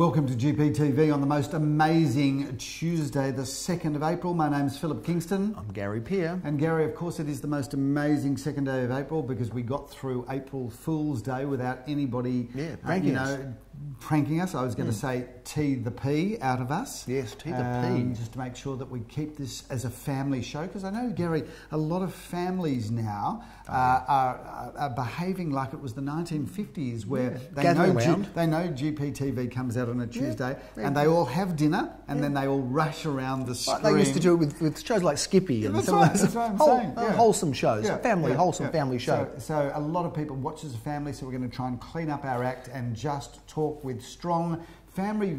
welcome to GPTV on the most amazing Tuesday, the 2nd of April. My name's Philip Kingston. I'm Gary Peer. And Gary, of course, it is the most amazing 2nd day of April because we got through April Fool's Day without anybody, pranking us. I was going to say T the P out of us. Yes, T the P. Just to make sure that we keep this as a family show, because I know, Gary, a lot of families now are behaving like it was the 1950s, where they know GPTV comes out on a Tuesday and they all have dinner and then they all rush around the screen. Like they used to do it with shows like Skippy and some of those wholesome shows, wholesome family show. So a lot of people watch as a family, so we're going to try and clean up our act and just talk with strong family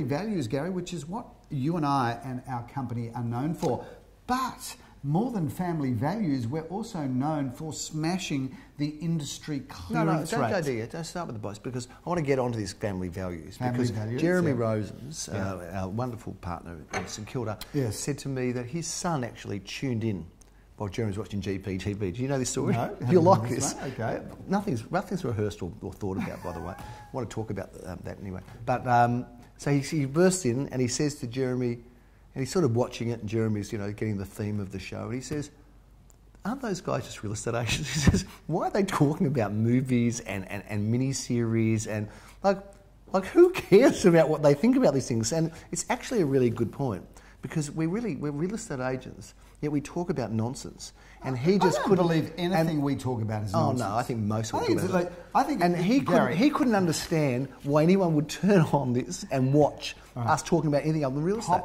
values, Gary, which is what you and I and our company are known for. But more than family values, we're also known for smashing the industry clearance rate. Don't start with the boss, because I want to get onto these family values. Jeremy Rosens, our wonderful partner in St Kilda, said to me that his son actually tuned in while Jeremy was watching GPTV. Do you know this story? No. You'll like this. Okay. Nothing's rehearsed or thought about, by the way. I want to talk about that anyway. But so he bursts in and he says to Jeremy, and he's sort of watching it, and Jeremy's, getting the theme of the show, and he says, "Aren't those guys just real estate agents?" He says, "Why are they talking about movies and miniseries and like who cares about what they think about these things?" And it's actually a really good point, because we're real estate agents, yet we talk about nonsense. And he just couldn't believe anything we talk about is nonsense. Oh no, I think most of it. And he couldn't understand why anyone would turn on this and watch us talking about anything other than real estate.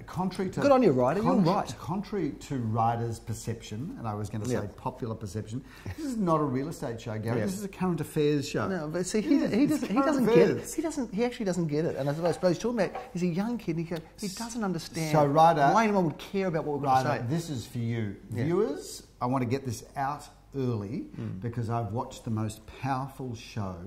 Good on you, Ryder. You're right. Contrary to Ryder's perception, and I was going to say popular perception, this is not a real estate show, Gary. This is a current affairs show. No, but see, he doesn't get it. He actually doesn't get it. And I suppose he's talking about, he's a young kid, and he doesn't understand why anyone would care about what we're going to say. This is for you. Viewers, I want to get this out early because I've watched the most powerful show.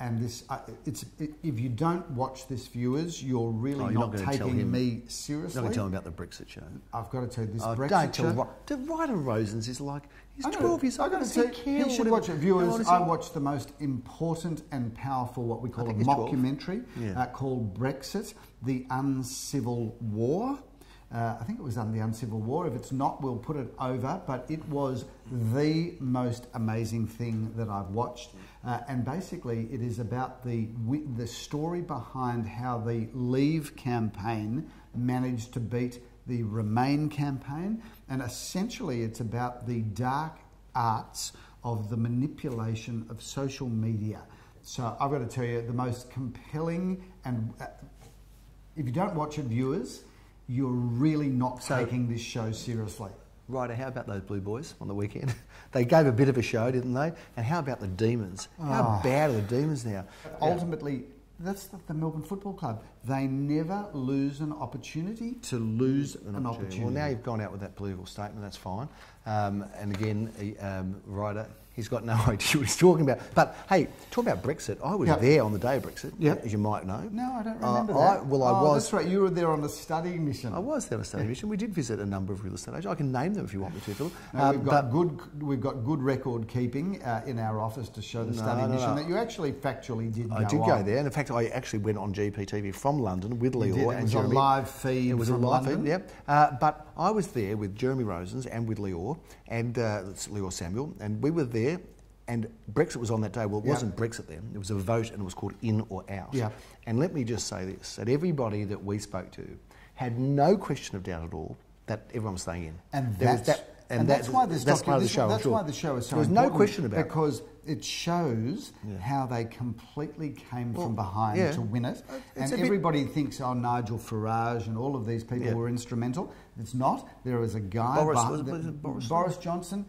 And this, if you don't watch this, viewers, you're really not taking me seriously. You're not going to tell him about the Brexit show. I've got to tell you this Brexit show. Ryder Rosens is like, he's 12 years old. He should watch it. Viewers, I watched the most important and powerful, what we call a mockumentary, called Brexit, the Uncivil War. I think it was the Uncivil War. If it's not, we'll put it over. But it was the most amazing thing that I've watched. And basically, it is about the story behind how the Leave campaign managed to beat the Remain campaign. And essentially, it's about the dark arts of the manipulation of social media. So I've got to tell you, the most compelling, and if you don't watch it, viewers, you're really not taking this show seriously. Ryder, how about those Blue Boys on the weekend? They gave a bit of a show, didn't they? And how about the Demons? How bad are the Demons now? Ultimately, that's the Melbourne Football Club. They never lose an opportunity to lose an opportunity. Well, now you've gone out with that political statement, that's fine. And again, Ryder, he's got no idea what he's talking about. But hey, talk about Brexit. I was there on the day of Brexit, as you might know. No, I don't remember that. I was. That's right, you were there on a studying mission. I was there on a studying mission. We did visit a number of real estate agents. I can name them if you want me to, Phil. We've got good record keeping in our office to show the studying mission that you actually factually did. I did go there, and in fact, I actually went on GPTV from London with Leila and Jeremy. It was a live feed. It was a live feed, but I was there with Jeremy Rosens and with Leila and Leila Samuel, and we were there. And Brexit was on that day. Well, it wasn't Brexit then. It was a vote, and it was called in or out. And let me just say this, that everybody that we spoke to had no question of doubt at all that everyone was staying in. And that's why this that's part of the show. That's why the show is so important. There's no question about it. Because it shows how they completely came from behind to win it. And everybody thinks, oh, Nigel Farage and all of these people were instrumental. It's not. There is a guy, Boris Johnson.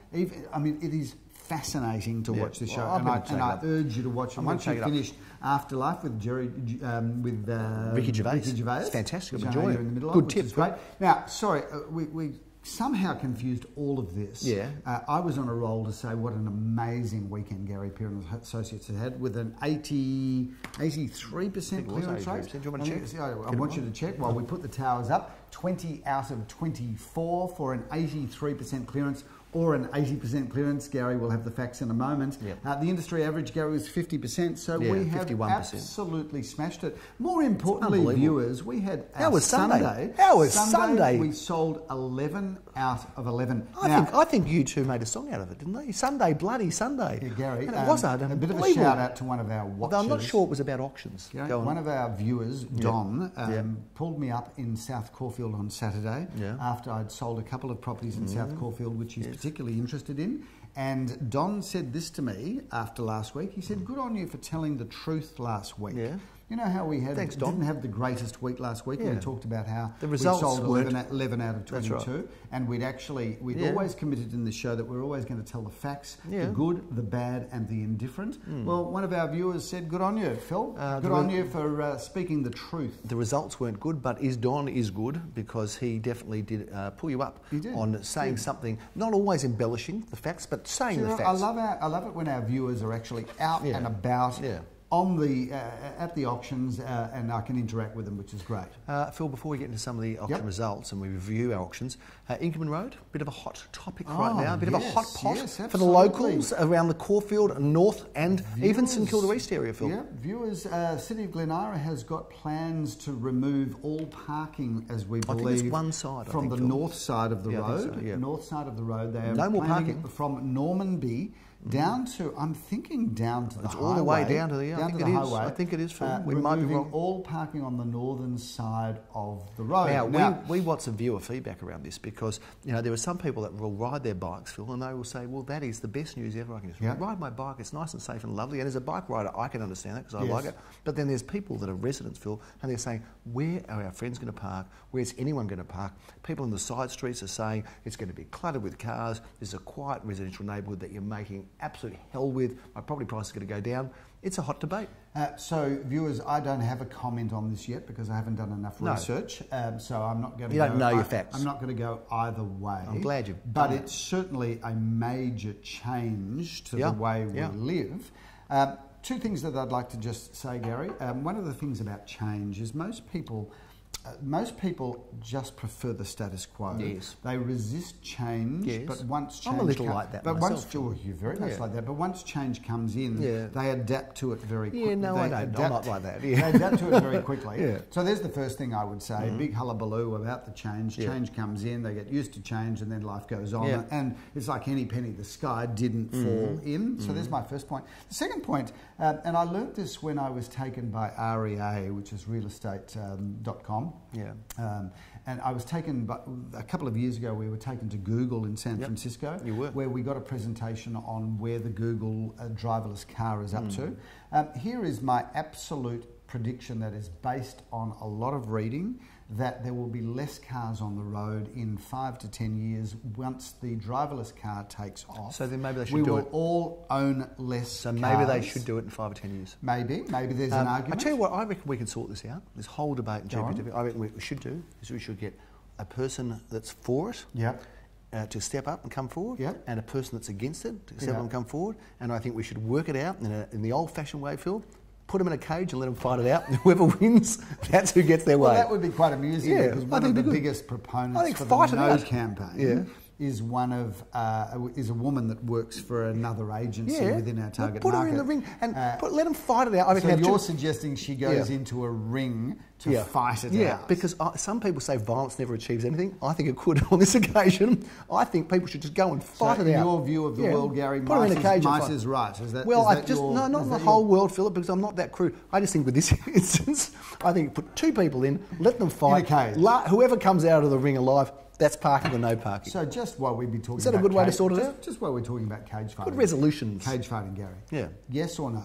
I mean, it is fascinating to watch the show, and I urge you to watch it. Once you've finished Afterlife with Ricky Gervais. It's fantastic. I'm enjoying it. In the middle Good tip. Great. Now, sorry, we somehow confused all of this. I was on a roll to say what an amazing weekend Gary Peer and Associates had with an 83% clearance rate. Do you want to check? I want you to check while we put the towers up. 20 out of 24 for an 83% clearance. or an 80% clearance. Gary will have the facts in a moment. Yep. The industry average, Gary, was 50%, so we have 51%. Absolutely smashed it. More importantly, viewers, we had How was Sunday? We sold 11 out of 11. I think you two made a song out of it, didn't they? Sunday, bloody Sunday. Yeah, Gary. And it was a bit of a shout out to one of our watchers. I'm not sure it was about auctions. Gary, one of our viewers, Don, pulled me up in South Caulfield on Saturday after I'd sold a couple of properties in South Caulfield, which he's particularly interested in. And Don said this to me after last week. He said, good on you for telling the truth last week. Yeah. You know how we didn't have the greatest week last week, and we talked about how the results sold 11 out of 22, right. and we'd always committed in this show that we're always going to tell the facts, the good, the bad, and the indifferent. Well, one of our viewers said, good on you, Phil. Good on you for speaking the truth. The results weren't good, but Don is good because he definitely did pull you up on saying something, not always embellishing the facts, but saying the facts. I love it when our viewers are actually out and about. On the at the auctions, and I can interact with them, which is great. Phil, before we get into some of the auction results and we review our auctions, Inkerman Road, a bit of a hot topic right now, a bit of a hot pot for the locals around the Caulfield, North, and even St Kilda East area, Phil. Yeah, viewers, City of Glen has got plans to remove all parking, as we believe, I think it's one side, from the north side of the road. North side of the road, they are no more parking from Normanby down to, I'm thinking down to the highway. It's all the way down to the highway. I think it is, Phil. We might be wrong. All parking on the northern side of the road. Now we want some viewer feedback around this because, there are some people that will ride their bikes, Phil, and they will say, well, that is the best news ever. I can just ride my bike. It's nice and safe and lovely. And as a bike rider, I can understand that because I like it. But then there's people that are residents, Phil, and they're saying, where are our friends going to park? Where's anyone going to park? People in the side streets are saying it's going to be cluttered with cars. There's a quiet residential neighbourhood that you're making absolute hell with. My property price is going to go down. It's a hot debate. So, viewers, I don't have a comment on this yet because I haven't done enough research. So I'm not going to. You don't know your facts. I'm not going to go either way. I'm glad you've done But it's certainly a major change to the way we live. Two things that I'd like to just say, Gary. One of the things about change is most people just prefer the status quo. Yes. They resist change, but once change I'm a little like that myself. You're very much like that. But once change comes in, they adapt to it very quickly. Yeah, no, I don't. I'm not like that. They adapt to it very quickly. So there's the first thing I would say. Big hullabaloo about the change. Change comes in, they get used to change, and then life goes on. And it's like any penny the sky didn't fall in. So there's my first point. The second point, and I learnt this when I was taken by REA, which is realestate.com. And I was taken, a couple of years ago, we were taken to Google in San Francisco, where we got a presentation on where the Google driverless car is up to. Here is my absolute prediction that is based on a lot of reading, that there will be less cars on the road in 5 to 10 years once the driverless car takes off. So then maybe they should do it. We will all own less So maybe they should do it in 5 or 10 years. Maybe there's an argument. I tell you what, I reckon we can sort this out. This whole debate in GPTV. I reckon what we should do is we should get a person that's for it. To step up and come forward, and a person that's against it to step up and come forward. And I think we should work it out in the old-fashioned way, Phil. Put them in a cage and let them fight it out. And whoever wins, that's who gets their way. Well, that would be quite amusing because one of the biggest proponents for the No campaign is is a woman that works for another agency within our target market. Put her in the ring and let them fight it out. So you're suggesting she goes into a ring to fight it out? Because some people say violence never achieves anything. I think it could on this occasion. I think people should just go and fight it out. Your view of the world, Gary, mice is right. Is that, not the whole world, Philip, because I'm not that crude. I just think with this instance, I think put 2 people in, let them fight. Whoever comes out of the ring alive, that's parking or no parking. So just while we'd be talking about... Is that a good way to sort it out? Just while we're talking about cage fighting. Good resolutions. Cage fighting, Gary. Yeah. Yes or no?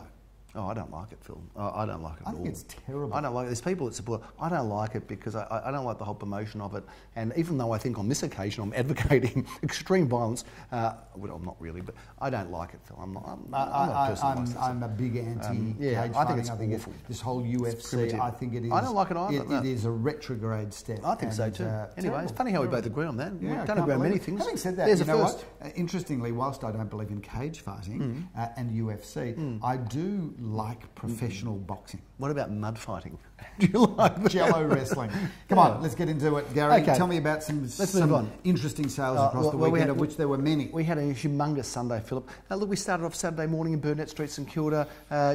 Oh, I don't like it, Phil. I don't like it at all. I think it's terrible. I don't like it. There's people that support it. I don't like it because I don't like the whole promotion of it. And even though I think on this occasion I'm advocating extreme violence, well, I'm not really, but I don't like it, Phil. I'm a big anti-cage fighting. I think it's awful. This whole UFC, I think it is... I don't like it either. It is a retrograde step. I think so too. Anyway, it's funny how we both agree on that. We don't agree on many things. Having said that, you know what? Interestingly, whilst I don't believe in cage fighting and UFC, I do like professional boxing. What about mud fighting? Do you like that? Jello wrestling? Come on, let's get into it, Gary. Okay. Tell me about some interesting sales across the weekend, of which there were many. We had a humongous Sunday, Philip. Look, we started off Saturday morning in Burnett Street, St Kilda.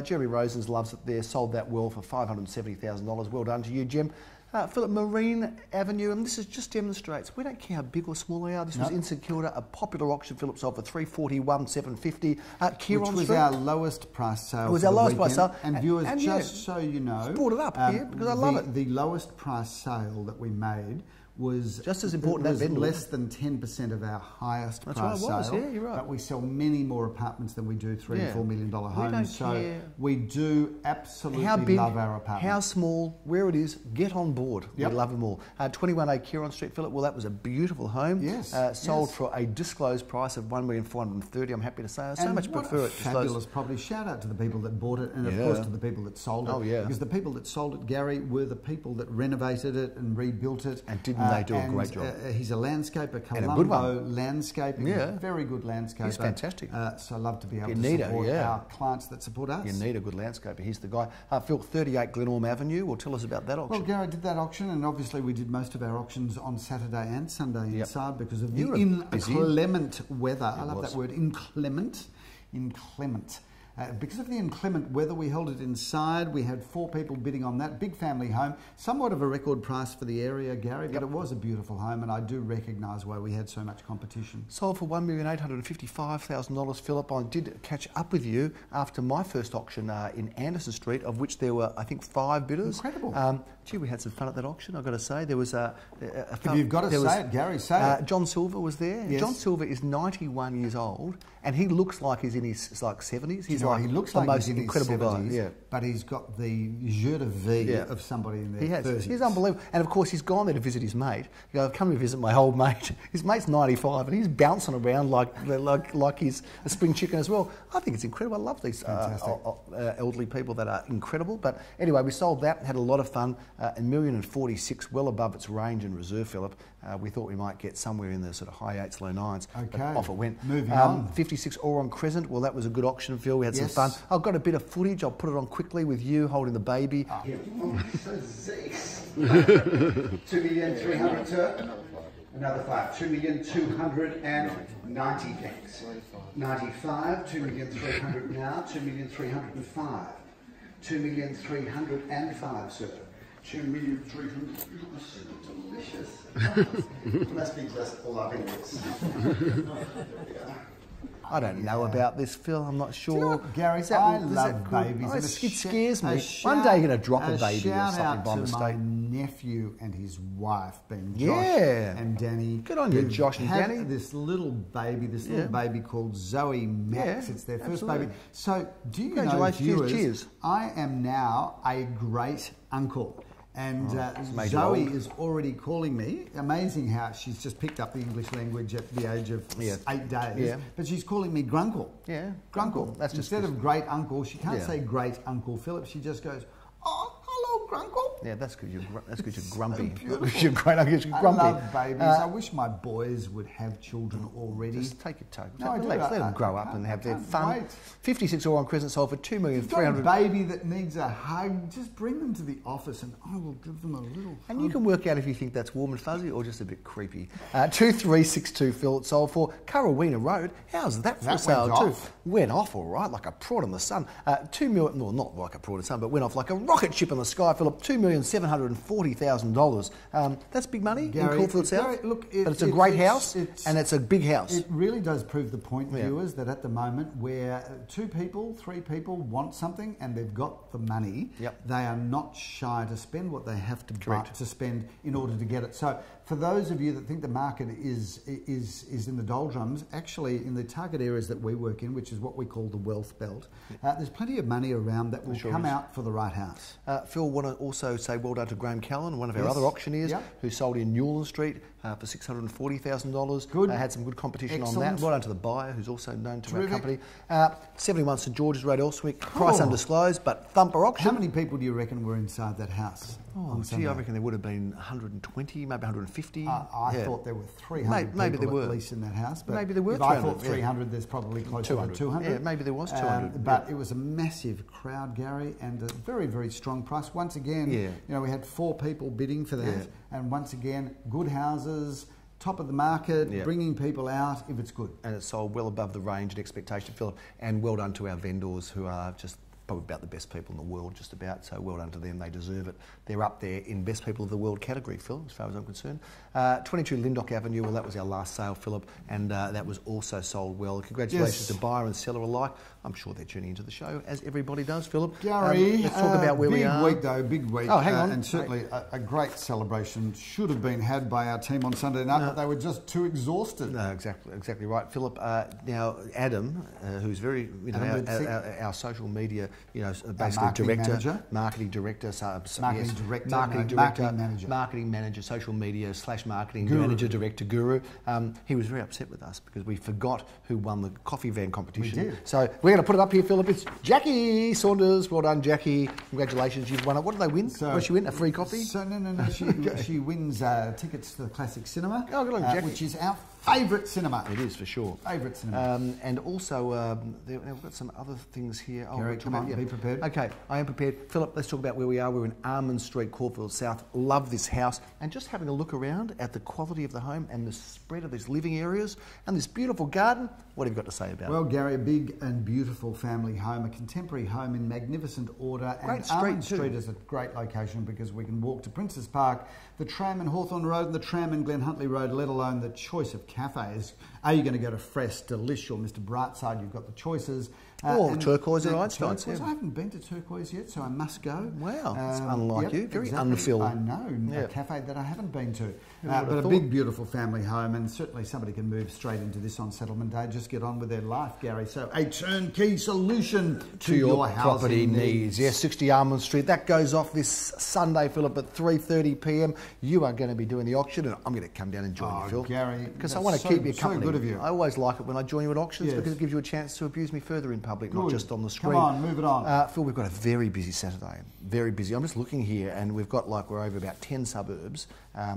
Jeremy Rosens loves it there. Sold that well for $570,000. Well done to you, Jim. Philip, Marine Avenue, and this just demonstrates, we don't care how big or small they are. This was in St Kilda, a popular auction. Philip sold for $341,750. Keeron which was our lowest price sale. It was our lowest price sale. And viewers, just so you know, brought it up here because I love it. The lowest price sale that we made was just as important as Bentleigh. Less than 10% of our highest price sale. Yeah, you're right. But we sell many more apartments than we do $3 and $4 million homes. So we do absolutely love our apartments. How small, where it is, get on board. Yep. We love them all. 21A Keeron Street, Philip. Well, that was a beautiful home. Yes. Sold for a disclosed price of $1,430,000. I'm happy to say. I so much prefer it. Fabulous property. Shout out to the people that bought it, and of course to the people that sold it. Oh yeah. Because the people that sold it, Gary, were the people that renovated it and rebuilt it. And didn't they do a great job? He's a landscaper, and a good one. Landscaping, very good landscaper. He's fantastic. So I love to be able to support our clients that support us. You need a good landscaper. He's the guy. Phil, 38 Glen Orme Avenue. Well, tell us about that auction. Well, Gary did that auction, and obviously we did most of our auctions on Saturday and Sunday inside because of the inclement weather. I love that word, inclement. Because of the inclement weather, we held it inside. We had 4 people bidding on that. Big family home. Somewhat of a record price for the area, Gary, but it was a beautiful home, and I do recognise why we had so much competition. Sold for $1,855,000, Philip. I did catch up with you after my first auction in Anderson Street, of which there were, I think, 5 bidders. Incredible. Gee, we had some fun at that auction, I've got to say. There was if you've got to say it, Gary, say it. John Silver was there. Yes. John Silver is 91 years old, and he looks like he's in his 70s. He's he looks like most he's in incredible his 70s, guy. But he's got the jeu de vie of somebody in their 30s. He's unbelievable. And of course, he's gone there to visit his mate. He goes, I've come to visit my old mate. His mate's 95, and he's bouncing around like he's a spring chicken as well. I think it's incredible. I love these elderly people that are incredible. But anyway, we sold that, had a lot of fun. $1,046,000, well above its range and reserve, Philip. We thought we might get somewhere in the sort of high 8s, low 9s. Okay. Off it went. Moving on. 56 Ormond Crescent. Well, that was a good auction, Phil. We had some fun. I've got a bit of footage. I'll put it on quickly with you holding the baby. $2,300,000 to it. Another 5. 2,290,000. 95. 2,300,000 now. 2,305,000. 2,305,000, sir. 2,300,000. Delicious. Must be just loving this. I don't know about this, Phil. I'm not sure. Do you know what, Gary, I love babies. It scares me. One day you're going to drop a baby or something by mistake. My nephew and his wife, being Josh and Danny. Good on you, Josh and Danny. This little baby, called Zoe Max. It's their first baby. So, do you know, viewers, I am now a great uncle. And Zoe is already calling me. Amazing how she's just picked up the English language at the age of 8 days. Yeah. But she's calling me Grunkle. Yeah, Grunkle. That's just instead of great uncle, she can't say great Uncle Philip. She just goes, oh, hello, Grunkle. Yeah, that's good. You're grumpy. You're great uncle. You're grumpy. I love babies. I wish my boys would have children already. Just take your time. No, let them grow up and have their fun. 56 Ormond Crescent sold for $2,300,000. A baby that needs a hug, just bring them to the office and I will give them a little hug. And you can work out if you think that's warm and fuzzy or just a bit creepy. 2362 Phil, it sold for Curraweena Road. How's that for sale too? Went off all right, like a prod in the sun. $2 million, well, not like a prod in the sun, but went off like a rocket ship in the sky, Philip. $2,740,000. That's big money, Gary, in Caulfield South. Look, but it's a great house and it's a big house. It really does prove the point, viewers, that at the moment where 2 people, 3 people want something and they've got the money, they are not shy to spend what they have to spend in order to get it. So for those of you that think the market is in the doldrums, actually in the target areas that we work in, which is what we call the wealth belt, there's plenty of money around that will come out for the right house. Phil, want to also say well done to Graham Callan, one of our other auctioneers, who sold in Newlyn Street. for $640,000. Good. Had some good competition Excellent. on that. Well done to the buyer, who's also known to Terrific. our company. 71 St George's Road, Elsternwick. Price undisclosed, but thumper auction. How many people do you reckon were inside that house? Oh, gee, I reckon there would have been 120, maybe 150. I thought there were 300 maybe people there were. at least in that house. But maybe there were if 300. I thought 300, there's probably closer to 200. Yeah, maybe there was 200. But it was a massive crowd, Gary, and a very, very strong price. Once again, you know, we had 4 people bidding for that. And once again, good houses, top of the market, bringing people out if it's good. And it sold well above the range and expectation, Philip. And well done to our vendors, who are just probably about the best people in the world, just about. So well done to them. They deserve it. They're up there in best people of the world category, Phil, as far as I'm concerned. 22 Lynedoch Avenue, well, that was our last sale, Philip, and that was also sold well. Congratulations to buyer and seller alike. I'm sure they're tuning into the show, as everybody does, Philip. Gary, let's talk about where we are. Big week, though, big week. Oh, hang on. And certainly a great celebration should have been had by our team on Sunday night, but they were just too exhausted. No, exactly right, Philip. Now, Adam, who's very, you know, our social media, you know, basically marketing manager, social media / marketing manager, director, guru. He was very upset with us because we forgot who won the coffee van competition. We did. So we're going to put it up here, Philip. It's Jackie Saunders. Well done, Jackie. Congratulations, you've won it. What did they win? What did she win? A free coffee? So no. She wins tickets to the Classic Cinema, good on Jackie. which is our favourite cinema. It is, for sure. Favourite cinema. And also, we've got some other things here. Gary, come on, be prepared. Okay, I am prepared. Philip, let's talk about where we are. We're in Armond Street, Caulfield South. Love this house. And just having a look around at the quality of the home and the spread of these living areas and this beautiful garden, what have you got to say about it? Well, Gary, a big and beautiful family home, a contemporary home in magnificent order. Great and street Armond too. Street is a great location because we can walk to Princes Park, the tram in Hawthorne Road and the tram in Glen Huntly Road, let alone the choice of cafes. Are you going to go to Fresh, Delish or Mr Brightside? You've got the choices. Turquoise at Einstein's. I haven't been to Turquoise yet, so I must go. Wow, that's unlike you. Very unfilled. I know, a cafe that I haven't been to. But a big, beautiful family home, and certainly somebody can move straight into this on settlement day. Just get on with their life, Gary. So a turnkey solution to your property housing needs. Yes, 60 Armond Street. That goes off this Sunday, Philip, at 3:30 p.m. You are going to be doing the auction, and I'm going to come down and join you, Phil. Gary, because I want to keep you company. So good of you. I always like it when I join you at auctions because it gives you a chance to abuse me further in public, not just on the screen. Come on, move it on. Phil, we've got a very busy Saturday. Very busy. I'm just looking here, and we've got we're over about 10 suburbs.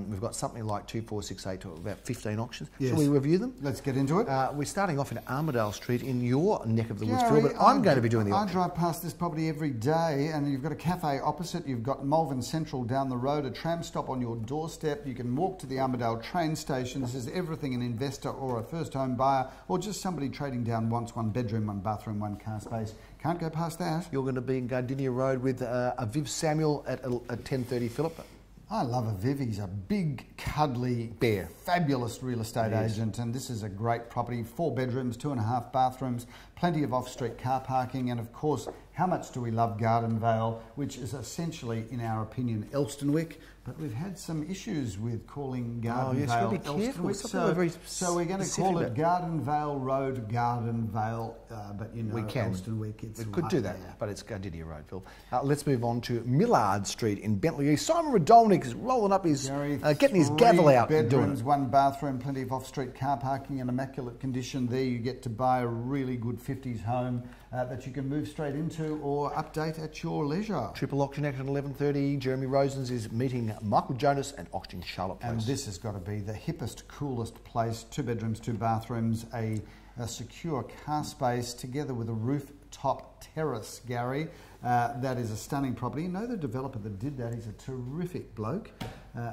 We've got something like 2, 4, 6, 8 to about 15 auctions. Yes. Shall we review them? Let's get into it. We're starting off in Armadale Street in your neck of the woods, Phil, but I'm going to be doing the auction. I drive past this property every day, and you've got a cafe opposite, you've got Malvern Central down the road, a tram stop on your doorstep, you can walk to the Armadale train station. This is everything an investor or a first home buyer or just somebody trading down wants: 1 bedroom, 1 bathroom, 1 car space. Can't go past that. You're going to be in Gardenia Road with a Viv Samuel at 10:30, Philip. I love a Viv. He's a big, cuddly, bear, fabulous real estate agent, and this is a great property. 4 bedrooms, 2.5 bathrooms, plenty of off-street car parking, and of course, how much do we love Gardenvale, which is essentially, in our opinion, Elsternwick. But we've had some issues with calling Gardenvale Elsternwick, so we're going to call it Gardenvale Road, Gardenvale, but you know, Elsternwick. We could do that, but it's Gardenia Road, Phil. Let's move on to Millard Street in Bentleigh. Simon Radolnik is rolling up his, getting his gavel out. 3 bedrooms, 1 bathroom, plenty of off-street car parking and immaculate condition. There you get to buy a really good 50s home that you can move straight into or update at your leisure. Triple auction action at 11:30. Jeremy Rosens is meeting Michael Jonas and auctioning Charlotte Place. And this has got to be the hippest, coolest place. 2 bedrooms, 2 bathrooms, a secure car space together with a rooftop terrace, Gary. That is a stunning property. You know the developer that did that? He's a terrific bloke.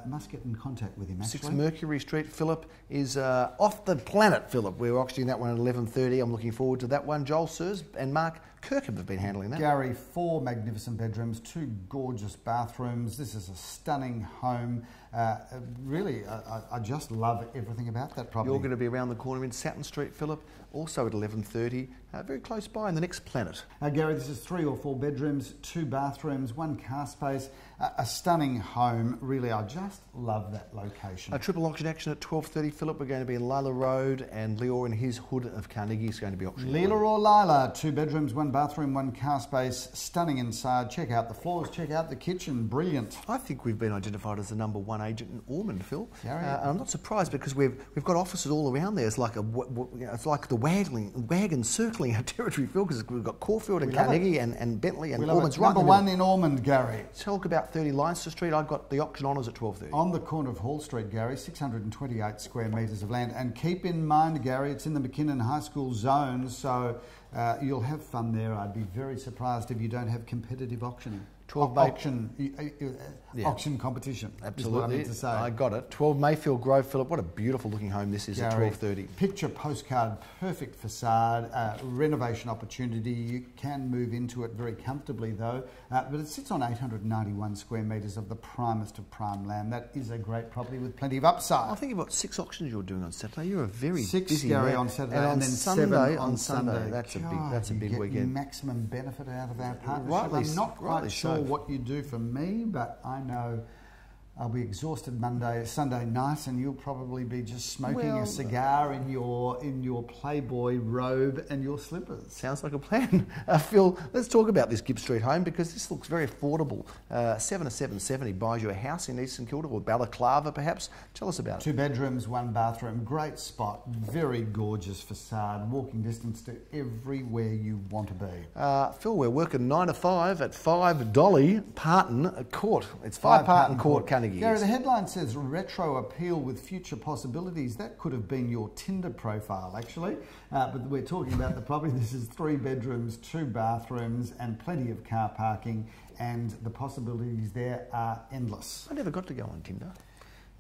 Must get in contact with him, actually. 6 Mercury Street, Philip, is off the planet, Philip. We're auctioning that one at 11:30. I'm looking forward to that one. Joel Sears and Mark Kirkham have been handling that. Gary, 4 magnificent bedrooms, 2 gorgeous bathrooms. This is a stunning home. Really, I just love everything about that property. You're going to be around the corner in Saturn Street, Philip, also at 11:30, very close by in the next planet. Gary, this is 3 or 4 bedrooms, 2 bathrooms, 1 car space, a stunning home. Really, I just love that location. A triple auction action at 12:30, Philip. We're going to be in Leila Road, and Leo in his hood of Carnegie is going to be auctioning. Leila or Leila, 2 bedrooms, 1 bathroom, 1 car space, stunning inside. Check out the floors, check out the kitchen, brilliant. I think we've been identified as the #1 one agent in Ormond, Phil. And I'm not surprised because we've got offices all around there. It's like it's like the wagon circling our territory, Phil, because we've got Caulfield and Carnegie and Bentleigh and Ormond's right Number one in Ormond, Gary. Talk about 30 Leinster Street. I've got the auction honours at 12:30. On the corner of Hall Street, Gary, 628 square metres of land. And keep in mind, Gary, it's in the McKinnon High School zone, so you'll have fun there. I'd be very surprised if you don't have competitive auctioning. Auction competition. Absolutely. Is what I meant to say. I got it. 12 Mayfield Grove, Philip. What a beautiful looking home this is, Gary, at 12:30. Picture postcard, perfect facade, renovation opportunity. You can move into it very comfortably though, but it sits on 891 square metres of the primest of prime land. That is a great property with plenty of upside. I think you've got 6 auctions you're doing on Saturday. You're a very busy Gary, man. on Saturday, and then Sunday. 7 on Sunday. That's a big weekend. Maximum benefit out of our partnership. I'm not quite sure what you do for me, but I know I'll be exhausted Sunday night, and you'll probably be just smoking a cigar in your Playboy robe and your slippers. Sounds like a plan. Phil, let's talk about this Gibbs Street home because this looks very affordable. 7 to 770 buys you a house in East St Kilda or Balaclava perhaps. Tell us about it. 2 bedrooms, 1 bathroom, great spot, very gorgeous facade, walking distance to everywhere you want to be. Phil, we're working 9 to 5 at 5 Dolly Parton Court. It's 5 Parton Court, Carnegie. Gary, the headline says retro appeal with future possibilities. That could have been your Tinder profile, actually. But we're talking about the property. This is 3 bedrooms, 2 bathrooms, and plenty of car parking. And the possibilities there are endless. I never got to go on Tinder.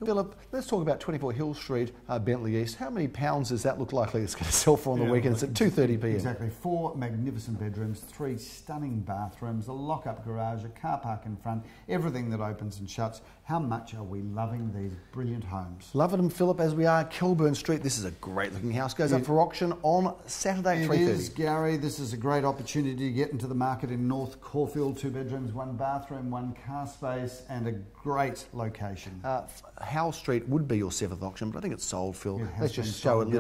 Philip, let's talk about 24 Hill Street, Bentleigh East. How many pounds does that look likely it's going to sell for on the weekend? It's at 2:30 p.m. Exactly. 4 magnificent bedrooms, 3 stunning bathrooms, a lock-up garage, a car park in front, everything that opens and shuts. How much are we loving these brilliant homes? Loving them, Philip, as we are. Kilburn Street, this is a great-looking house. Goes up for auction on Saturday at 3:30. It is, Gary. This is a great opportunity to get into the market in North Caulfield. 2 bedrooms, 1 bathroom, 1 car space, and a great location. Howell Street would be your 7th auction, but I think it's sold, Phil. Let's just show it a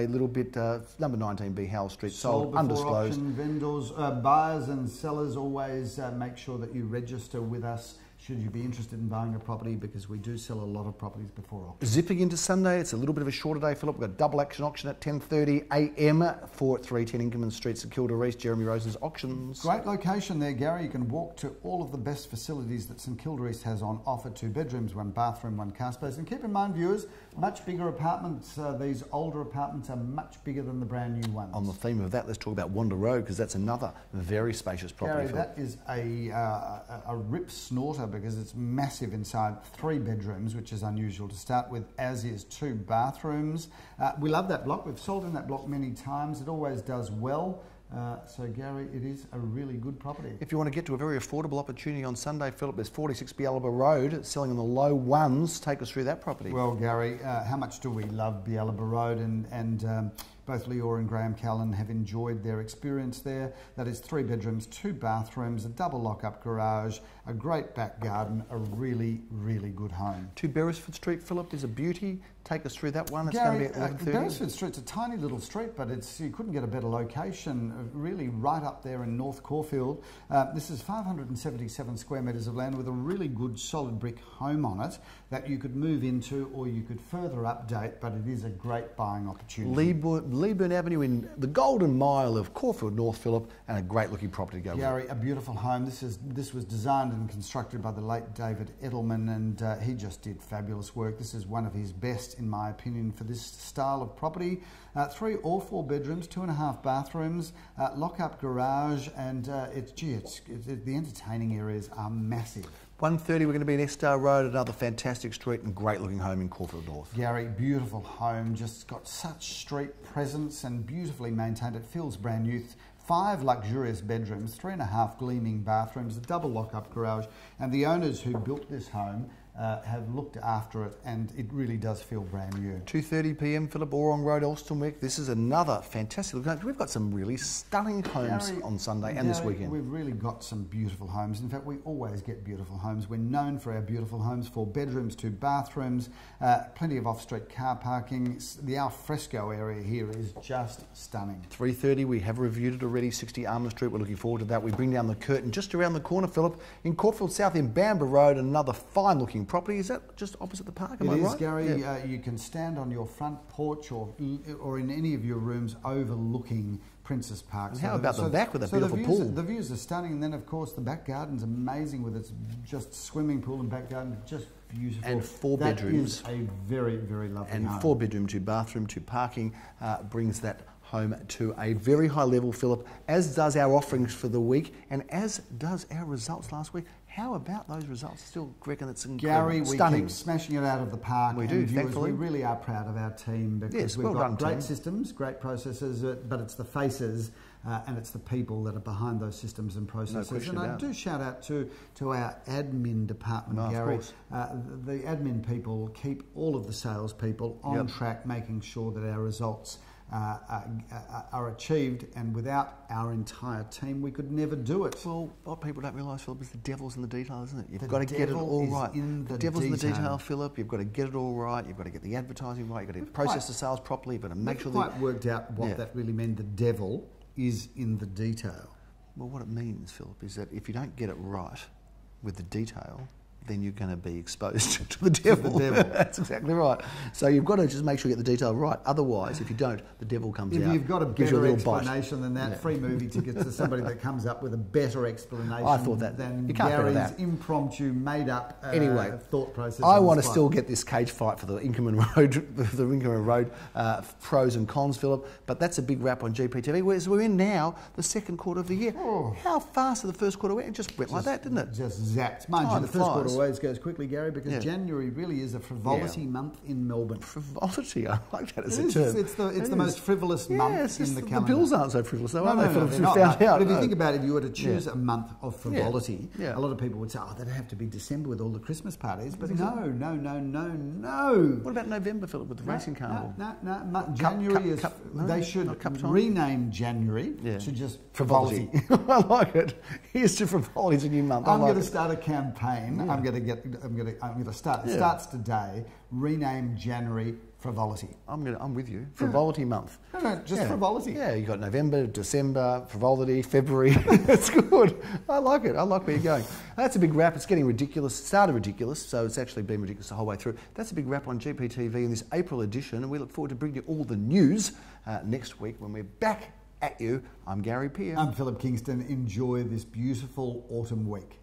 little bit. Number 19B Howell Street, sold undisclosed. Auction, vendors, buyers and sellers, always make sure that you register with us should you be interested in buying a property, because we do sell a lot of properties before auction. Zipping into Sunday, it's a little bit of a shorter day, Philip. We've got double action auction at 10:30 a.m. for 310 Inkerman Street, St Kilda East, Jeremy Rose's auctions. Great location there, Gary. You can walk to all of the best facilities that St Kilda East has on offer. 2 bedrooms, 1 bathroom, 1 car space. And keep in mind, viewers, much bigger apartments. These older apartments are much bigger than the brand new ones. On the theme of that, let's talk about Wanda Road, because that's another very spacious property. Gary, that is a rip snorter because it's massive inside. 3 bedrooms, which is unusual to start with, as is 2 bathrooms. We love that block. We've sold in that block many times. It always does well. So, Gary, it is a really good property. If you want to get to a very affordable opportunity on Sunday, Philip, there's 46 Bealiba Road, selling in the low ones. Take us through that property. Well, Gary, how much do we love Bealiba Road? And both Leora and Graham Callan have enjoyed their experience there. That is 3 bedrooms, 2 bathrooms, a double lock-up garage, a great back garden, a really, really good home. 2 Beresford Street, Philip, is a beauty. Take us through that one. It's Gary, going to be at 11:30. Beresford Street's a tiny little street, but you couldn't get a better location, really right up there in North Caulfield. This is 577 square metres of land with a really good solid brick home on it that you could move into or you could further update, but it is a great buying opportunity. Leeburn Avenue in the golden mile of Caulfield North, Philip, and a great looking property to go Gary, with. a beautiful home. This was designed and constructed by the late David Edelman, and he just did fabulous work. This is one of his best, in my opinion, for this style of property. 3 or 4 bedrooms, 2.5 bathrooms, lock-up garage, and the entertaining areas are massive. 1:30, we're going to be in Estar Road, another fantastic street and great looking home in Caulfield North. Gary, beautiful home, just got such street presence and beautifully maintained. It feels brand new. 5 luxurious bedrooms, 3.5 gleaming bathrooms, a double lock-up garage, and the owners who built this home have looked after it, and it really does feel brand new. 2:30 p.m, Philip, Orong Road, Elsternwick. This is another fantastic look. We've got some really stunning homes on Sunday and this weekend. We've really got some beautiful homes. In fact, we always get beautiful homes. We're known for our beautiful homes. 4 bedrooms, 2 bathrooms, plenty of off-street car parking. The al fresco area here is just stunning. 3:30, we have reviewed it already. 60 Almond Street, we're looking forward to that. We bring down the curtain just around the corner, Philip, in Caulfield South in Bamber Road, another fine looking parking property. Is that just opposite the park? Am It I is, right? Gary. You can stand on your front porch or in any of your rooms overlooking Princess Park. And how about the back with a beautiful pool? The views are stunning, and then of course the back garden's amazing with its just swimming pool and back garden, just beautiful. And 4 bedrooms. That is a very, very lovely and home. 4 bedroom, 2 bathroom, 2 parking brings that home to a very high level, Philip, as does our offerings for the week and as does our results last week. How about those results? Still reckon it's incredible. Gary, we keep smashing it out of the park. We do, thankfully. We really are proud of our team because we've got great systems, great processes, but it's the faces and it's the people that are behind those systems and processes. And I do shout out to our admin department, Gary. The admin people keep all of the salespeople on track, making sure that our results are achieved, and without our entire team we could never do it. Well, what people don't realise, Philip, is the devil's in the detail, isn't it? You've got to get it all right. The devil's in the detail, Philip. You've got to get it all right. You've got to get the advertising right. You've got to process the sales properly. You've got to make sure quite worked out what that really meant. The devil is in the detail. Well, what it means, Philip, is that if you don't get it right with the detail, then you're going to be exposed to the devil. That's exactly right. So you've got to just make sure you get the detail right. Otherwise, if you don't, the devil comes out. If you've got a better explanation than that, free movie tickets to somebody that comes up with a better explanation than Gary's impromptu, made-up thought process. I want to still get this cage fight for the Inkerman Road, pros and cons, Philip. But that's a big wrap on GPTV. Whereas we're in now the second quarter of the year. How fast did the first quarter went? It just went like that, didn't it? Just zapped. Mind you, the first quarter always goes quickly, Gary, because January really is a frivolity month in Melbourne. Frivolity, I like that as a term. It's the most frivolous month in the calendar. The bills aren't so frivolous, though, are they? But if you think about it, if you were to choose a month of frivolity, a lot of people would say, that'd have to be December with all the Christmas parties. But no. What about November, Philip, with the racing carnival? No. January is... They should rename January to just frivolity. I like it. Here's to frivolity. It's a new month. I'm going to start a campaign. I'm going to start. It starts today. Rename January frivolity. I'm with you. Frivolity month. No, just frivolity. Yeah, you got November, December, frivolity, February. That's good. I like it. I like where you're going. That's a big wrap. It's getting ridiculous. It started ridiculous, so it's actually been ridiculous the whole way through. That's a big wrap on GPTV in this April edition, and we look forward to bringing you all the news next week when we're back at you. I'm Gary Peer. I'm Philip Kingston. Enjoy this beautiful autumn week.